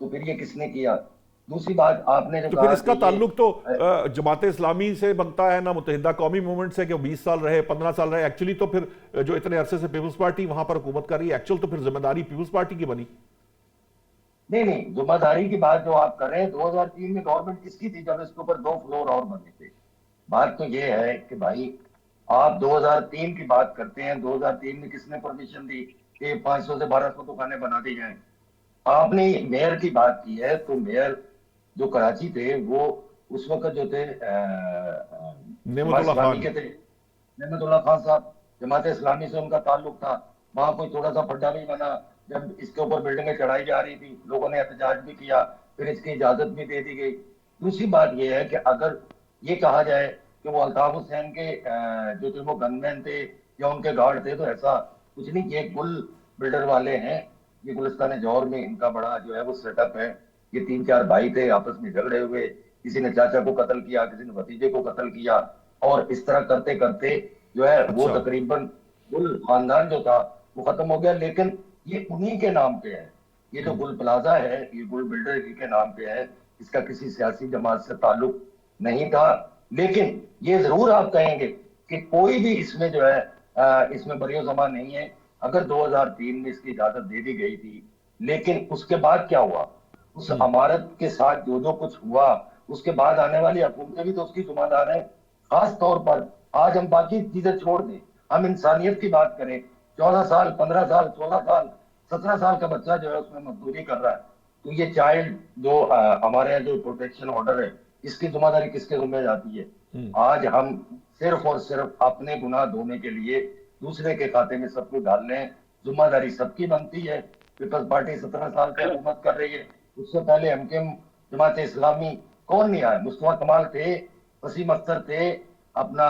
تو پھر یہ کس نے کیا؟ دوسری بات آپ نے جو تو پھر کہا اس کا کہ تعلق تو جماعت اسلامی سے بنتا ہے، نہ متحدہ قومی موومنٹ سے کہ 20 سال رہے 15 سال رہے. ایکچولی تو پھر جو اتنے عرصے سے پیپلز پارٹی وہاں پر حکومت کر رہی ہے، ایکچولی تو پھر ذمہ داری پیپلز پارٹی کی بنی. نہیں، ذمہ داری کی بات جو آپ کر رہے ہیں 2003 میں گورنمنٹ کس کی تھی جب اس کے اوپر 2 فلور اور بنے تھے؟ بات تو یہ ہے کہ بھائی آپ 2003 کی بات کرتے ہیں، 2003 میں کس نے پرمیشن دی کہ 500 سے 1200 دکانیں بنا دی جائیں؟ آپ نے میئر کی بات کی ہے، تو میئر جو کراچی تھے وہ اس وقت جو تھے نعمت جماعت اللہ اسلامی خان. کے تھے، نعمت اللہ خان صاحب. جماعت اسلامی سے ان کا تعلق تھا. وہاں کوئی تھوڑا سا پڈا بھی بنا، جب اس کے اوپر بلڈنگیں چڑھائی جا رہی تھی لوگوں نے احتجاج بھی کیا، پھر اس کی اجازت بھی دے دی گئی. دوسری بات یہ ہے کہ اگر یہ کہا جائے کہ وہ الطاف حسین کے جو تھے وہ گن مین تھے یا ان کے گارڈ تھے، تو ایسا کچھ نہیں. یہ گل بلڈر والے ہیں، یہ گلستان جوہر میں ان کا بڑا جو ہے وہ سیٹ اپ ہے. یہ 3-4 بھائی تھے، آپس میں جھگڑے ہوئے، کسی نے چاچا کو قتل کیا، کسی نے بھتیجے کو قتل کیا، اور اس طرح کرتے کرتے جو ہے وہ اچھا. تقریباً گل خاندان جو تھا وہ ختم ہو گیا. لیکن یہ انہی کے نام پہ ہے، یہ جو گل پلازا ہے یہ گل بلڈر کے نام پہ ہے، اس کا کسی سیاسی جماعت سے تعلق نہیں تھا. لیکن یہ ضرور آپ کہیں گے کہ کوئی بھی اس میں جو ہے اس میں بری و زبان نہیں ہے. اگر 2003 میں اس کی اجازت دے دی گئی تھی، لیکن اس کے بعد کیا ہوا؟ اس عمارت کے ساتھ جو کچھ ہوا اس کے بعد آنے والی حکومتیں بھی تو اس کی ذمہ دار ہیں. خاص طور پر آج ہم باقی چیزیں چھوڑ دیں، ہم انسانیت کی بات کریں. 14 سال 15 سال 16 سال 17 سال کا بچہ جو ہے اس میں مزدوری کر رہا ہے. تو یہ چائلڈ جو ہمارے یہاں جو پروٹیکشن آرڈر ہے، اس کی ذمہ داری کس کے ذمہ جاتی ہے؟ آج ہم صرف اور صرف اپنے گناہ دھونے کے لیے دوسرے کے کھاتے میں سب کو ڈال لیں. ذمہ داری سب کی بنتی ہے. پیپلز پارٹی 17 سال سے حکومت کر رہی ہے. اس سے پہلے M Q M Jamaat Islami کون نہیں آئے؟ مصطفیٰ کمال تھے، وسیم اختر تھے، اپنا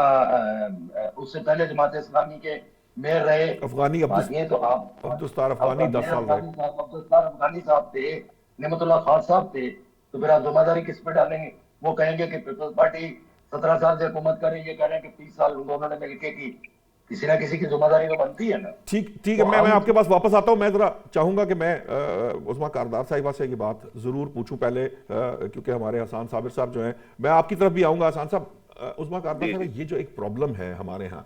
اس سے پہلے جماعت اسلامی کے میئر رہے. افغانی بات یہ تو آپ عبدالستار افغانی 10 میئر سال رہے. افغانی صاحب، عبدالستار افغانی صاحب تھے، نعمت اللہ خان صاحب تھے. تو پھر آپ ذمہ داری کس پہ ڈالیں گے؟ وہ کہیں گے کہ پیپلز پارٹی 17 سال سے حکومت کر رہی ہے، یہ کہہ رہے ہیں کہ 30 سال ان دونوں نے مل کے کی. کسی نہ کسی کی ذمہ داری تو بنتی ہے نا. ٹھیک ہے. تو میں ہم آپ کے پاس واپس آتا ہوں. میں ذرا چاہوں گا کہ میں عظمیٰ کاردار صاحبہ سے یہ بات ضرور پوچھوں پہلے، کیونکہ ہمارے حسان صابر صاحب جو ہیں، میں آپ کی طرف بھی آؤں گا. حسان صاحب، عظمیٰ کاردار صاحب، یہ جو ایک پرابلم ہے ہمارے ہاں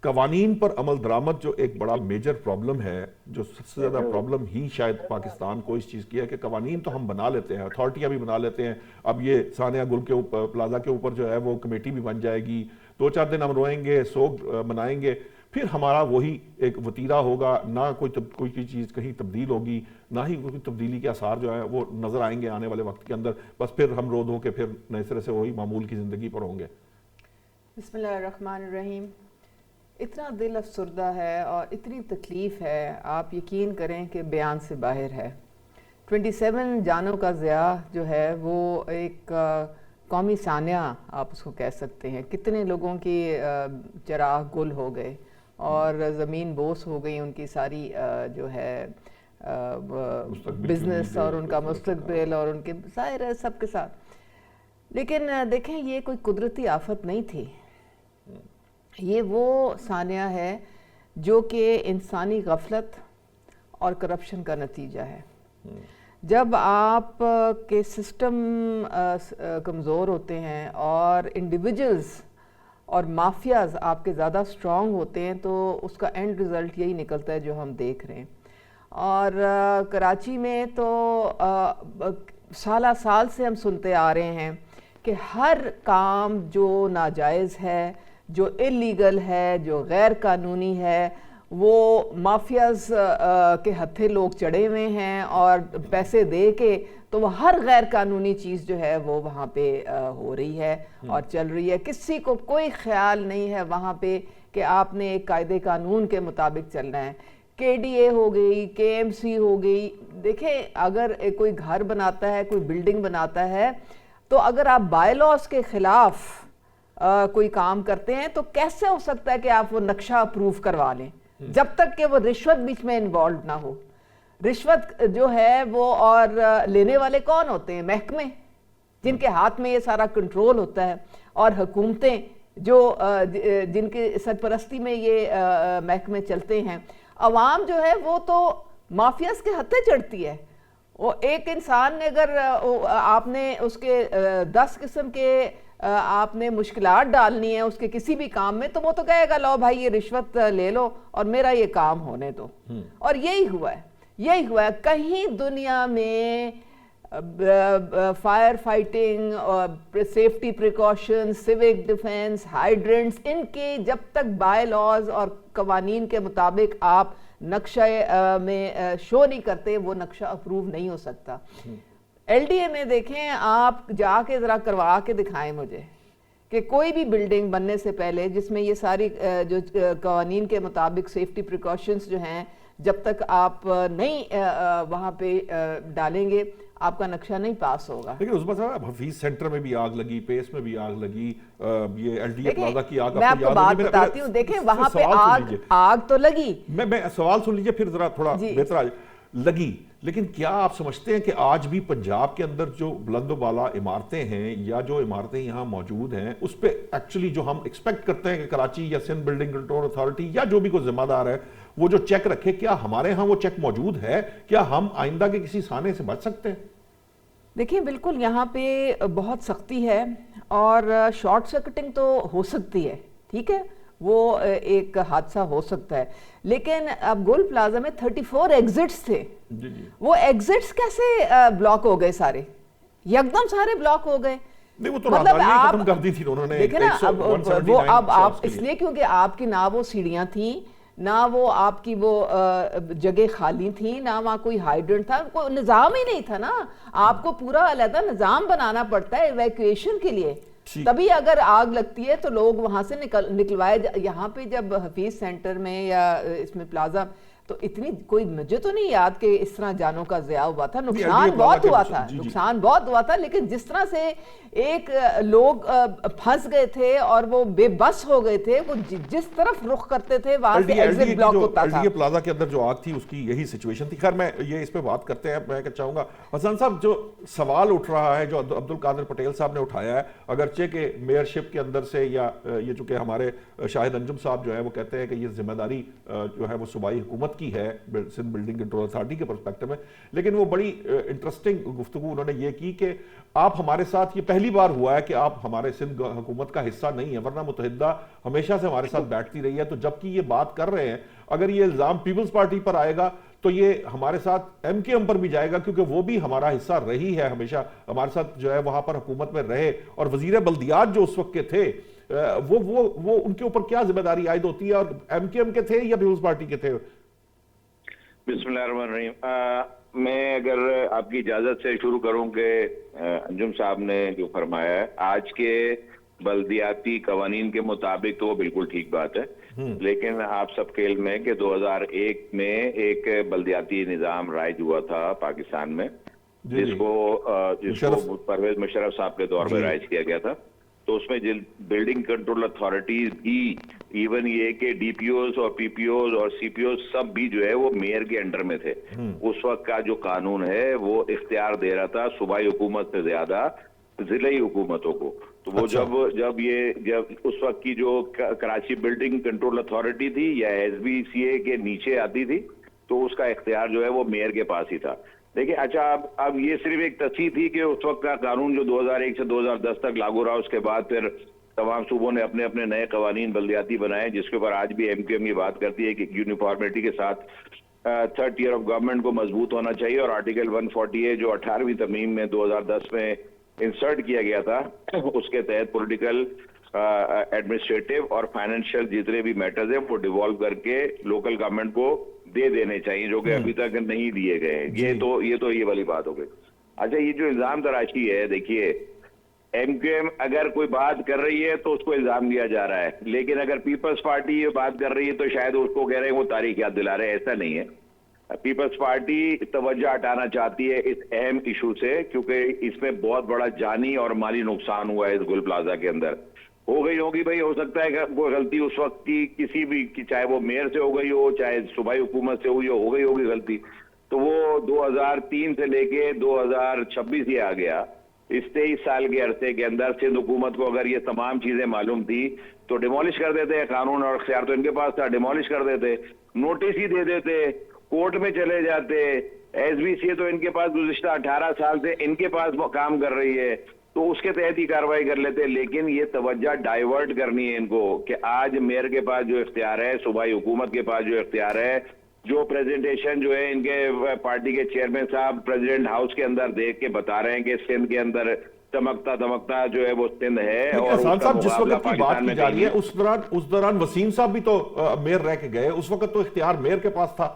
قوانین پر عمل درآمد، جو ایک بڑا میجر پرابلم ہے، جو سب سے زیادہ پرابلم ہی شاید پاکستان کو اس چیز کی ہے کہ قوانین تو ہم بنا لیتے ہیں، اتھارٹیاں بھی بنا لیتے ہیں. اب یہ ثانیہ گل کے اوپر پلازا کے اوپر جو ہے وہ کمیٹی بھی بن جائے گی، 2-4 دن ہم روئیں گے، سوگ منائیں گے، پھر ہمارا وہی ایک وتیرہ ہوگا. نہ کوئی چیز کہیں تبدیل ہوگی، نہ ہی کوئی تبدیلی کے آثار جو ہیں وہ نظر آئیں گے آنے والے وقت کے اندر. بس پھر ہم رو دھو کے پھر نئے سرے سے وہی معمول کی زندگی پر ہوں گے. بسم اللہ الرحمن الرحیم. اتنا دل افسردہ ہے اور اتنی تکلیف ہے، آپ یقین کریں کہ بیان سے باہر ہے. 27 جانوں کا ضیاع جو ہے وہ ایک قومی سانحہ آپ اس کو کہہ سکتے ہیں. کتنے لوگوں کی چراغ گل ہو گئے اور زمین بوس ہو گئی، ان کی ساری جو ہے بزنس اور ان کا مستقبل اور ان کے ظاہر ہے سب کے ساتھ. لیکن دیکھیں، یہ کوئی قدرتی آفت نہیں تھی، یہ وہ سانحہ ہے جو کہ انسانی غفلت اور کرپشن کا نتیجہ ہے. جب آپ کے سسٹم کمزور ہوتے ہیں اور انڈیویجلز اور مافیاز آپ کے زیادہ سٹرونگ ہوتے ہیں، تو اس کا اینڈ رزلٹ یہی نکلتا ہے جو ہم دیکھ رہے ہیں. اور کراچی میں تو سالہ سال سے ہم سنتے آ رہے ہیں کہ ہر کام جو ناجائز ہے، جو اللیگل ہے، جو غیر قانونی ہے، وہ مافیاز کے ہتھے لوگ چڑھے ہوئے ہیں اور پیسے دے کے تو وہ ہر غیر قانونی چیز جو ہے وہ وہاں پہ ہو رہی ہے اور چل رہی ہے. کسی کو کوئی خیال نہیں ہے وہاں پہ کہ آپ نے ایک قاعدے قانون کے مطابق چلنا ہے. کے ڈی اے ہو گئی، کے ایم سی ہو گئی. دیکھیں، اگر کوئی گھر بناتا ہے، کوئی بلڈنگ بناتا ہے، تو اگر آپ بائی لاز کے خلاف کوئی کام کرتے ہیں تو کیسے ہو سکتا ہے کہ آپ وہ نقشہ اپروو کروا لیں جب تک کہ وہ رشوت بیچ میں انوالوڈ نہ ہو. رشوت جو ہے وہ اور لینے والے کون ہوتے ہیں؟ محکمے، جن کے ہاتھ میں یہ سارا کنٹرول ہوتا ہے، اور حکومتیں جو جن کی سرپرستی میں یہ محکمے چلتے ہیں. عوام جو ہے وہ تو مافیاز کے ہتھے چڑھتی ہے. وہ ایک انسان نے اگر آپ نے اس کے 10 قسم کے آپ نے مشکلات ڈالنی ہیں اس کے کسی بھی کام میں، تو وہ تو کہے گا لو بھائی یہ رشوت لے لو اور میرا یہ کام ہونے دو. اور یہی ہوا ہے. کہیں دنیا میں فائر فائٹنگ اور safety precaution, civic defence, hydrants, ان کے جب تک بائی لاز اور قوانین کے مطابق آپ نقشہ میں شو نہیں کرتے، وہ نقشہ اپروو نہیں ہو سکتا. ایل ڈی اے میں دیکھیں، آپ جا کے ذرا کروا کے دکھائیں مجھے کہ کوئی بھی بلڈنگ بننے سے پہلے جس میں یہ ساری جو قوانین کے مطابق سیفٹی پریکاشنز جو ہیں جب تک آپ نہیں وہاں پہ ڈالیں گے آپ کا نقشہ نہیں پاس ہوگا. لیکن اس بات حفیظ سینٹر میں بھی آگ لگی، پیس میں بھی آگ لگی، یہ ایل ڈی اے پلازا کی آگ میں آپ کو بات بتاتی ہوں. دیکھیں وہاں پہ آگ تو لگی. میں سوال سن لیجئے پھر ذرا تھوڑا بہتر لگی. لیکن کیا آپ سمجھتے ہیں کہ آج بھی پنجاب کے اندر جو بلند و بالا عمارتیں ہیں یا جو عمارتیں یہاں موجود ہیں اس پہ ایکچولی جو ہم ایکسپیکٹ کرتے ہیں کہ کراچی یا سندھ بلڈنگ کنٹرول اتھارٹی یا جو بھی کوئی ذمہ دار ہے وہ جو چیک رکھے، کیا ہمارے ہاں وہ چیک موجود ہے؟ کیا ہم آئندہ کے کسی سانے سے بچ سکتے ہیں؟ دیکھیں بالکل یہاں پہ بہت سختی ہے اور شارٹ سرکٹنگ تو ہو سکتی ہے، ٹھیک ہے، وہ ایک حادثہ ہو سکتا ہے. لیکن اب گل پلازا میں 34 ایگزٹس تھے. وہ ایگزٹس کیسے بلاک ہو گئے؟ سارے یکدم سارے بلاک ہو گئے. مطلب آپ ختم کر دی تھی انہوں نے. دیکھیں نا وہ اب آپ اس لیے کیونکہ آپ کی نہ وہ سیڑھیاں تھیں، نہ وہ آپ کی وہ جگہ خالی تھیں، نہ وہاں کوئی ہائیڈرنٹ تھا، کوئی نظام ہی نہیں تھا نا. آپ کو پورا علیحدہ نظام بنانا پڑتا ہے ایویکویشن کے لیے، تبھی اگر آگ لگتی ہے تو لوگ وہاں سے نکلوائے. یہاں پہ جب حفیظ سینٹر میں یا اس میں پلازا تو اتنی کوئی مجھے تو نہیں یاد کہ اس طرح جانوں کا ضیاع ہوا تھا. نقصان بہت ہوا تھا لیکن جس طرح سے ایک لوگ پھنس گئے تھے اور وہ بے بس ہو گئے تھے، وہ جس طرف رخ کرتے تھے وہاں سے ایگزٹ بلاک ہوتا تھا. ایل ڈی اے پلازا کے اندر جو آگ تھی اس کی یہی سچویشن تھی. خیر میں یہ اس پہ بات کرتے ہیں. میں چاہوں گا حسن صاحب جو سوال اٹھ رہا ہے جو عبد القادر پٹیل صاحب نے اٹھایا ہے، اگرچہ کہ میئر شپ کے اندر سے یا یہ چونکہ ہمارے شاہد انجم صاحب جو ہے وہ کہتے ہیں کہ یہ ذمہ داری جو ہے وہ صوبائی حکومت کی ہے سندھ بلڈنگ کنٹرول اتھارٹی کے پرسپیکٹو میں، لیکن وہ بڑی انٹرسٹنگ گفتگو انہوں نے یہ کی کہ آپ ہمارے ساتھ، یہ پہلی بار ہوا ہے کہ آپ ہمارے سندھ حکومت کا حصہ نہیں ہے، ورنہ متحدہ ہمیشہ سے ہمارے ساتھ بیٹھتی رہی ہے. تو جبکہ یہ بات کر رہے ہیں، اگر یہ الزام پیپلز پارٹی پر آئے گا تو یہ ہمارے ساتھ ایم کے ایم پر بھی جائے گا، کیونکہ وہ بھی ہمارا حصہ رہی ہے، ہمیشہ ہمارے ساتھ جو ہے وہاں پر حکومت میں رہے. اور وزیر بلدیات جو اس وقت کے تھے وہ ان کے اوپر کیا ذمہ داری عائد ہوتی ہے؟ اور ایم کے ایم کے تھے یا پیپلز پارٹی کے تھے؟ بسم اللہ الرحمن الرحیم. میں اگر آپ کی اجازت سے شروع کروں کہ انجم صاحب نے جو فرمایا ہے آج کے بلدیاتی قوانین کے مطابق تو وہ بالکل ٹھیک بات ہے، لیکن آپ سب کے علم ہے کہ 2001 میں ایک بلدیاتی نظام رائج ہوا تھا پاکستان میں، جس کو پرویز مشرف صاحب کے دور میں رائج کیا گیا تھا. تو اس میں بلڈنگ کنٹرول اتھارٹیز بھی ایون یہ کہ ڈی پی اوز اور پی پی اوز اور سی پی اوز سب بھی جو ہے وہ میئر کے انڈر میں تھے. اس وقت کا جو قانون ہے وہ اختیار دے رہا تھا صوبائی حکومت سے زیادہ ضلعی حکومتوں کو. تو وہ جب اس وقت کی جو کراچی بلڈنگ کنٹرول اتھارٹی تھی یا ایس بی سی اے کے نیچے آتی تھی تو اس کا اختیار جو ہے وہ میئر کے پاس ہی تھا. دیکھیں اچھا اب یہ صرف ایک تصحیح تھی کہ اس وقت کا قانون جو 2001 سے 2010 تک لاگو رہا، اس کے بعد پھر تمام صوبوں نے اپنے اپنے نئے قوانین بلدیاتی بنائے، جس کے اوپر آج بھی ایم کیو ایم یہ بات کرتی ہے کہ یونیفارمٹی کے ساتھ تھرڈ ٹیئر آف گورنمنٹ کو مضبوط ہونا چاہیے. اور آرٹیکل 148 جو 18ویں ترمیم میں 2010 میں انسرٹ کیا گیا تھا، اس کے تحت پولیٹیکل ایڈمنسٹریٹو اور فائنینشیل جتنے بھی میٹرز ہیں وہ ڈیوالو کر کے لوکل گورنمنٹ کو دے دینے چاہیے، جو کہ ابھی تک نہیں دیے گئے ہیں. یہ والی بات ہو گئی. اچھا یہ جو الزام تراشی ہے، دیکھیے ایم کیو ایم اگر کوئی بات کر رہی ہے تو اس کو الزام دیا جا رہا ہے، لیکن اگر پیپلز پارٹی یہ بات کر رہی ہے تو شاید اس کو کہہ رہے ہیں وہ تاریخ یاد دلا رہے ہیں. ایسا نہیں ہے. پیپلز پارٹی توجہ ہٹانا چاہتی ہے اس اہم ایشو سے، کیونکہ اس میں بہت بڑا جانی اور مالی نقصان ہوا ہے اس گل پلازا کے اندر. ہو گئی ہوگی بھائی، ہو سکتا ہے کہ کوئی غلطی اس وقت کی کسی بھی، چاہے وہ میئر سے ہو گئی ہو چاہے صوبائی حکومت سے ہوئی ہو گئی ہوگی غلطی. تو وہ 2003 سے لے کے 2026 یہ آ گیا، اس 23 سال کے عرصے کے اندر سندھ حکومت کو اگر یہ تمام چیزیں معلوم تھی تو ڈیمولش کر دیتے. قانون اور اختیار تو ان کے پاس تھا، ڈیمولش کر دیتے، نوٹس ہی دے دیتے، کورٹ میں چلے جاتے، ایس بی سی تو ان کے پاس گزشتہ 18 سال سے ان کے پاس وہ کام کر رہی ہے تو اس کے تحت ہی کاروائی کر لیتے. لیکن یہ توجہ ڈائیورٹ کرنی ہے ان کو کہ آج میئر کے پاس جو اختیار ہے, صوبائی حکومت کے پاس جو اختیار ہے, جو پریزنٹیشن جو ہے ان کے پارٹی کے چیئرمین صاحب پریزیڈنٹ ہاؤس کے اندر دیکھ کے بتا رہے ہیں کہ سندھ کے اندر دمکتا جو ہے وہ سندھ ہے. اور احسان صاحب جس مقابلہ وقت کی بات پاکستان کی میں جا رہی ہے کہیں اس دوران وسیم صاحب بھی تو میئر رہ کے گئے, اس وقت تو اختیار میئر کے پاس تھا.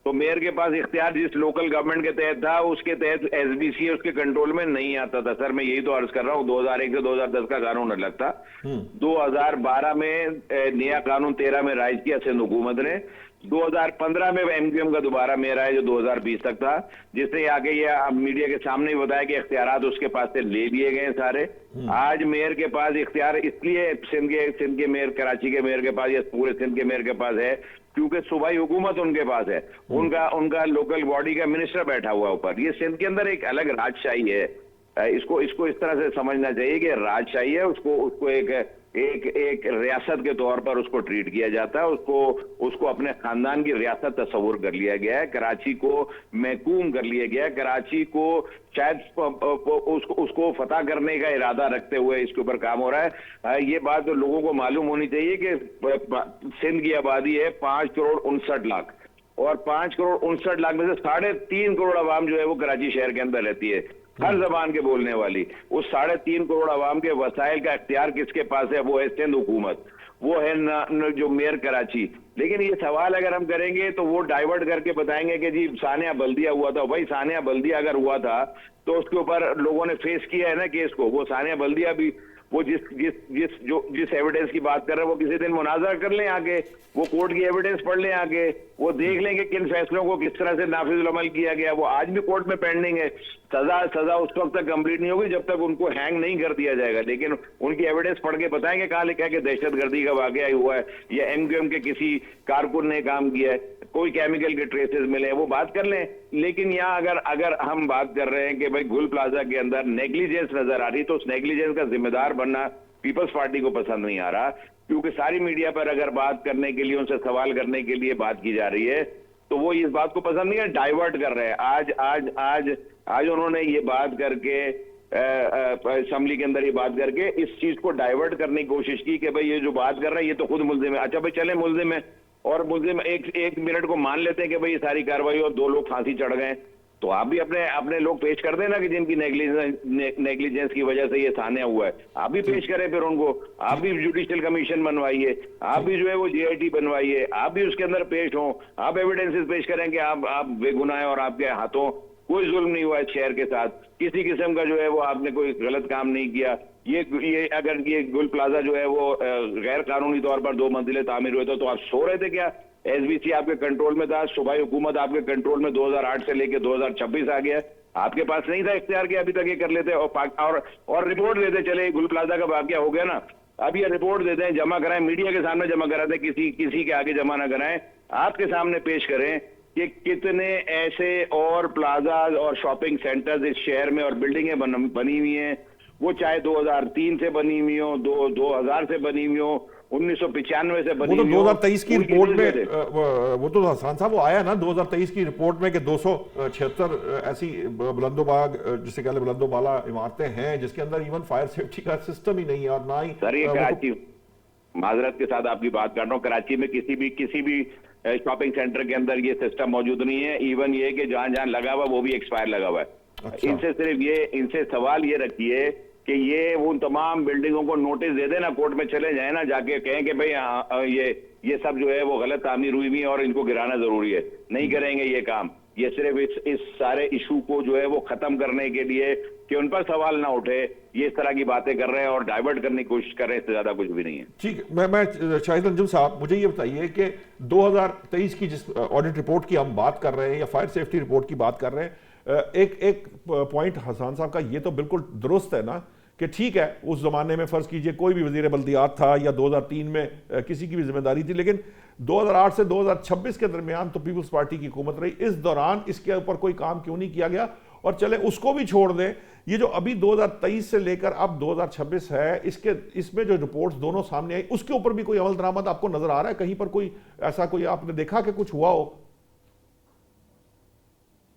تو میئر کے پاس اختیار جس لوکل گورنمنٹ کے تحت تھا اس کے تحت ایس بی سی اس کے کنٹرول میں نہیں آتا تھا. سر میں یہی تو عرض کر رہا ہوں, 2001 سے 2010 کا قانون الگ تھا, 2012 میں نیا قانون 13 میں رائج کیا سندھ حکومت نے, 2015 میں ایم کیو ایم کا دوبارہ میئر آیا جو 2020 تک تھا, جس نے آ کے یہ میڈیا کے سامنے ہی بتایا کہ اختیارات اس کے پاس سے لے لیے گئے سارے. آج میئر کے پاس اختیار اس لیے سندھ کے میئر, کراچی کے میئر کے پاس یا پورے سندھ کے میئر کے پاس ہے کیونکہ صوبائی حکومت ان کے پاس ہے, ان کا لوکل باڈی کا منسٹر بیٹھا ہوا اوپر. یہ سندھ کے اندر ایک الگ راجشاہی ہے, اس کو اس طرح سے سمجھنا چاہیے کہ راجشاہی ہے, اس کو ایک ریاست کے طور پر اس کو ٹریٹ کیا جاتا ہے, اس کو اپنے خاندان کی ریاست تصور کر لیا گیا ہے, کراچی کو محکوم کر لیا گیا ہے, کراچی کو شاید اس کو فتح کرنے کا ارادہ رکھتے ہوئے اس کے اوپر کام ہو رہا ہے. یہ بات لوگوں کو معلوم ہونی چاہیے کہ سندھ کی آبادی ہے 5,59,00,000 اور 5,59,00,000 میں سے 3.5 کروڑ عوام جو ہے وہ کراچی شہر کے اندر رہتی ہے, ہر زبان کے بولنے والی. اس 3.5 کروڑ عوام کے وسائل کا اختیار کس کے پاس ہے؟ وہ ہے سندھ حکومت, وہ ہے جو میئر کراچی. لیکن یہ سوال اگر ہم کریں گے تو وہ ڈائیورٹ کر کے بتائیں گے کہ جی ثانیہ بلدیہ ہوا تھا. بھائی ثانیہ بلدیہ اگر ہوا تھا تو اس کے اوپر لوگوں نے فیس کیا ہے نا کیس کو. وہ ثانیہ بلدیہ بھی وہ جس ایویڈنس کی بات کر رہے ہیں وہ کسی دن مناظرہ کر لیں آگے, وہ کورٹ کی ایویڈنس پڑھ لیں آگے, وہ دیکھ لیں کہ کن فیصلوں کو کس طرح سے نافذ العمل کیا گیا. وہ آج بھی کورٹ میں پینڈنگ ہے. سزا اس وقت تک کمپلیٹ نہیں ہوگی جب تک ان کو ہینگ نہیں کر دیا جائے گا. لیکن ان کی ایویڈنس پڑھ کے بتائیں گے کہاں لکھا ہے کہ دہشت گردی کا واقعہ ہوا ہے یا ایم کیو ایم کے کسی کارکن نے کام کیا ہے, کوئی کیمیکل کے ٹریسز ملے, وہ بات کر لیں. لیکن یہاں اگر ہم بات کر رہے ہیں کہ بھائی گل پلازا کے اندر نیگلیجنس نظر آ رہی, تو اس نیگلیجنس کا ذمہ دار بننا پیپلز پارٹی کو پسند نہیں آ رہا, کیونکہ ساری میڈیا پر اگر بات کرنے کے لیے ان سے سوال کرنے کے لیے بات کی جا رہی ہے تو وہ اس بات کو پسند نہیں ہے, ڈائیورٹ کر رہے ہیں. آج انہوں نے یہ بات کر کے اسمبلی کے اندر یہ بات کر کے اس چیز کو ڈائیورٹ کرنے کی کوشش کی کہ بھئی یہ جو بات کر رہا ہے یہ تو خود ملزم ہے. اچھا بھئی چلیں ملزم ہے, اور ملزم ایک منٹ کو مان لیتے ہیں کہ بھئی یہ ساری کاروائی اور 2 لوگ پھانسی چڑھ گئے, تو آپ بھی اپنے لوگ پیش کر دیں نا کہ جن کی نیگلیجنس کی وجہ سے یہ ثانیہ ہوا ہے, آپ بھی پیش کریں پھر ان کو, آپ بھی جوڈیشل کمیشن بنوائیے, آپ بھی جو ہے وہ جی آئی ٹی بنوائیے, آپ بھی اس کے اندر پیش ہوں, آپ ایویڈنسز پیش کریں کہ آپ بے گناہ ہیں اور آپ کے ہاتھوں کوئی ظلم نہیں ہوا ہے شہر کے ساتھ, کسی قسم کا جو ہے وہ آپ نے کوئی غلط کام نہیں کیا. یہ اگر یہ گل پلازا جو ہے وہ غیر قانونی طور پر 2 منزلیں تعمیر ہوئے تو آپ سو رہے تھے کیا؟ ایس بی سی آپ کے کنٹرول میں تھا, صوبائی حکومت آپ کے کنٹرول میں 2008 سے لے کے 2026 آ گیا, آپ کے پاس نہیں تھا اختیار کہ ابھی تک یہ کر لیتے اور رپورٹ دیتے چلے گل پلازا کا واقعہ ہو گیا نا, اب یہ رپورٹ دیتے ہیں, جمع کرائیں, میڈیا کے سامنے جمع کراتے ہیں, کسی کے آگے جمع نہ کرائیں, آپ کے سامنے پیش کریں کہ کتنے ایسے اور پلازاز اور شاپنگ سینٹرز اس شہر میں اور بلڈنگیں بنی ہوئی ہیں, وہ چاہے 2003 سے بنی ہوئی ہوں, 2000 سے بنی ہوئی ہوں, 1995 سے بنی ہوئی ہوں. وہ تو 2023 کی رپورٹ میں وہ تو حسان صاحب وہ آیا نا 2023 کی رپورٹ میں کہ 276 ایسی بلند و باغ جسے کہہ لیں بلند و بالا عمارتیں ہیں جس کے اندر ایون فائر سیفٹی کا سسٹم ہی نہیں ہے, اور نہ ہی سر یہ کراچی, معذرت کے ساتھ آپ کی بات کر رہا ہوں, کراچی میں کسی بھی شاپنگ سینٹر کے اندر یہ سسٹم موجود نہیں ہے. ایون یہ کہ جہاں لگا ہوا وہ بھی ایکسپائر لگا ہوا ہے. ان سے سوال یہ رکھیے کہ یہ ان تمام بلڈنگوں کو نوٹس دے دیں نا, کورٹ میں چلے جائیں نا, جا کے کہیں کہ بھئی یہ سب جو ہے وہ غلط تعمیر ہوئی ہوئی ہے اور ان کو گرانا ضروری ہے. نہیں کریں گے یہ کام. یہ صرف اس سارے ایشو کو جو ہے وہ ختم کرنے کے لیے کہ ان پر سوال نہ اٹھے, یہ اس طرح کی باتیں کر رہے ہیں اور ڈائیورٹ کرنے کی کوشش کر رہے ہیں, اس سے زیادہ کچھ بھی نہیں ہے. ٹھیک, میں شاہد انجم صاحب مجھے یہ بتائیے کہ 2023 کی جس آڈٹ رپورٹ کی ہم بات کر رہے ہیں یا فائر سیفٹی رپورٹ کی بات کر رہے ہیں, ایک پوائنٹ حسان صاحب کا یہ تو بالکل درست ہے نا کہ ٹھیک ہے اس زمانے میں فرض کیجئے کوئی بھی وزیر بلدیات تھا یا 2003 میں کسی کی بھی ذمہ داری تھی, لیکن 2008 سے 2026 کے درمیان تو پیپلز پارٹی کی حکومت رہی, اس دوران اس کے اوپر کوئی کام کیوں نہیں کیا گیا؟ اور چلے اس کو بھی چھوڑ دیں, یہ جو ابھی 2023 سے لے کر اب 2026 ہے اس میں جو رپورٹس دونوں سامنے آئی اس کے اوپر بھی کوئی عمل درآمد آپ کو نظر آ رہا ہے کہیں پر؟ کوئی ایسا کوئی آپ نے دیکھا کہ کچھ ہوا ہو؟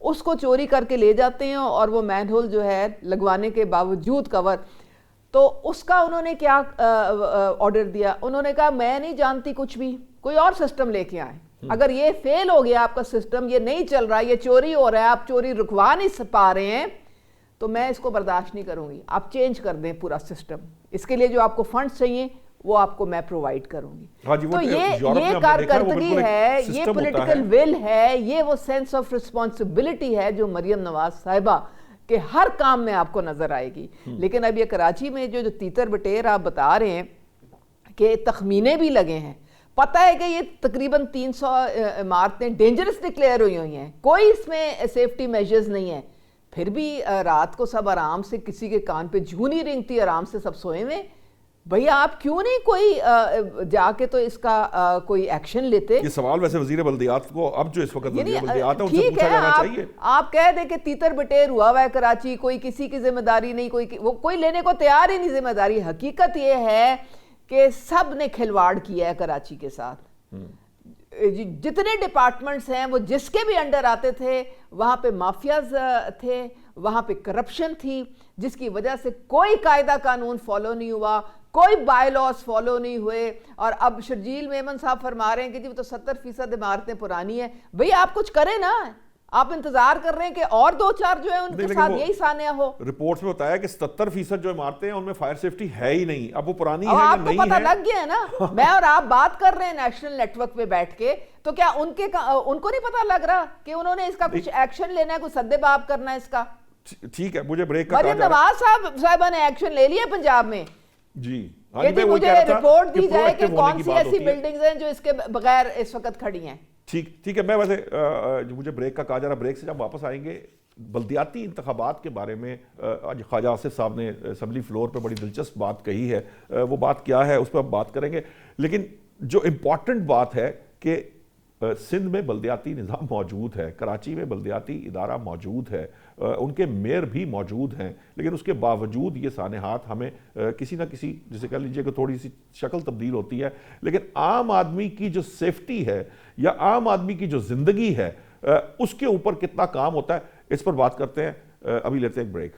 اس کو چوری کر کے لے جاتے ہیں اور وہ مین ہول جو ہے لگوانے کے باوجود کور، تو اس کا انہوں نے کیا آرڈر دیا، انہوں نے کہا میں نہیں جانتی کچھ بھی، کوئی اور سسٹم لے کے آئیں، اگر یہ فیل ہو گیا آپ کا سسٹم، یہ نہیں چل رہا، یہ چوری ہو رہا ہے، آپ چوری رکوا نہیں پا رہے ہیں، تو میں اس کو برداشت نہیں کروں گی، آپ چینج کر دیں پورا سسٹم، اس کے لیے جو آپ کو فنڈز چاہیے وہ آپ کو میں پرووائڈ کروں گی۔ تو یہ کارکردگی ہے، یہ پولیٹیکل ول ہے، یہ وہ سینس آف رسپانسبلٹی ہے جو مریم نواز صاحبہ کہ ہر کام میں آپ کو نظر آئے گی۔ لیکن اب یہ کراچی میں جو تیتر بٹیر آپ بتا رہے ہیں کہ تخمینے بھی لگے ہیں، پتہ ہے کہ یہ تقریباً 300 عمارتیں ڈینجرس ڈکلیئر ہوئی ہیں، کوئی اس میں سیفٹی میجرز نہیں ہے، پھر بھی رات کو سب آرام سے، کسی کے کان پہ جھو نہیں رینگتی، آرام سے سب سوئے ہوئے۔ بھئی آپ کیوں نہیں کوئی جا کے تو اس کا کوئی ایکشن لیتے؟ یہ سوال ویسے وزیر بلدیات کو اب جو اس وقت وزیر بلدیات ہے ان سے پوچھا جانا چاہیے۔ آپ کہہ دیں کہ تیتر بٹیر ہوا ہے کراچی، کوئی کسی کی ذمہ داری نہیں، کوئی لینے کو تیار ہی نہیں ذمہ داری۔ حقیقت یہ ہے کہ سب نے کھلواڑ کیا ہے کراچی کے ساتھ، جتنے ڈپارٹمنٹس ہیں وہ جس کے بھی انڈر آتے تھے وہاں پہ مافیاز تھے، وہاں پہ کرپشن تھی، جس کی وجہ سے کوئی قاعدہ قانون فالو نہیں ہوا، کوئی بائی لاس فالو نہیں ہوئے۔ اور اب شرجیل میمن صاحب فرما رہے ہیں کہ جی وہ تو 70% عمارتیں پرانی ہیں۔ بھئی آپ کچھ کریں نا، آپ انتظار کر رہے ہیں کہ اور 2-4 جو ہے ان کے ساتھ یہی سانیہ ہو۔ رپورٹس میں بتایا کہ 70% جو عمارتیں ہیں ان میں فائر سیفٹی ہے ہی نہیں، اب وہ پرانی ہے یا آپ نہیں کو پتہ ہے۔ لگ گیا ہے نا، میں اور آپ بات کر رہے ہیں نیشنل نیٹ ورک پہ بیٹھ کے، تو کیا ان کو نہیں پتہ لگ رہا کہ انہوں نے اس کا کچھ ایکشن لینا ہے، کچھ سدے باب کرنا ہے اس کا؟ ٹھیک ہے، مجھے بریک کا مریم نواز صاحبہ نے ایکشن لے لیا پنجاب میں، جی کہ مجھے رپورٹ دی جائے کہ کون سی ایسی بلڈنگز ہیں جو اس کے بغیر اس وقت کھڑی ہیں۔ ٹھیک ہے، میں ویسے مجھے بریک کا کہا جا رہا، بریک سے جب واپس آئیں گے بلدیاتی انتخابات کے بارے میں آج خواجہ آصف صاحب نے اسمبلی فلور پہ بڑی دلچسپ بات کہی ہے، وہ بات کیا ہے اس پہ ہم بات کریں گے۔ لیکن جو امپورٹنٹ بات ہے کہ سندھ میں بلدیاتی نظام موجود ہے، کراچی میں بلدیاتی ادارہ موجود ہے، ان کے میئر بھی موجود ہیں، لیکن اس کے باوجود یہ سانحات ہمیں کسی نہ کسی، جسے کہہ لیجئے کہ تھوڑی سی شکل تبدیل ہوتی ہے، لیکن عام آدمی کی جو سیفٹی ہے یا عام آدمی کی جو زندگی ہے اس کے اوپر کتنا کام ہوتا ہے، اس پر بات کرتے ہیں۔ ابھی لیتے ہیں ایک بریک۔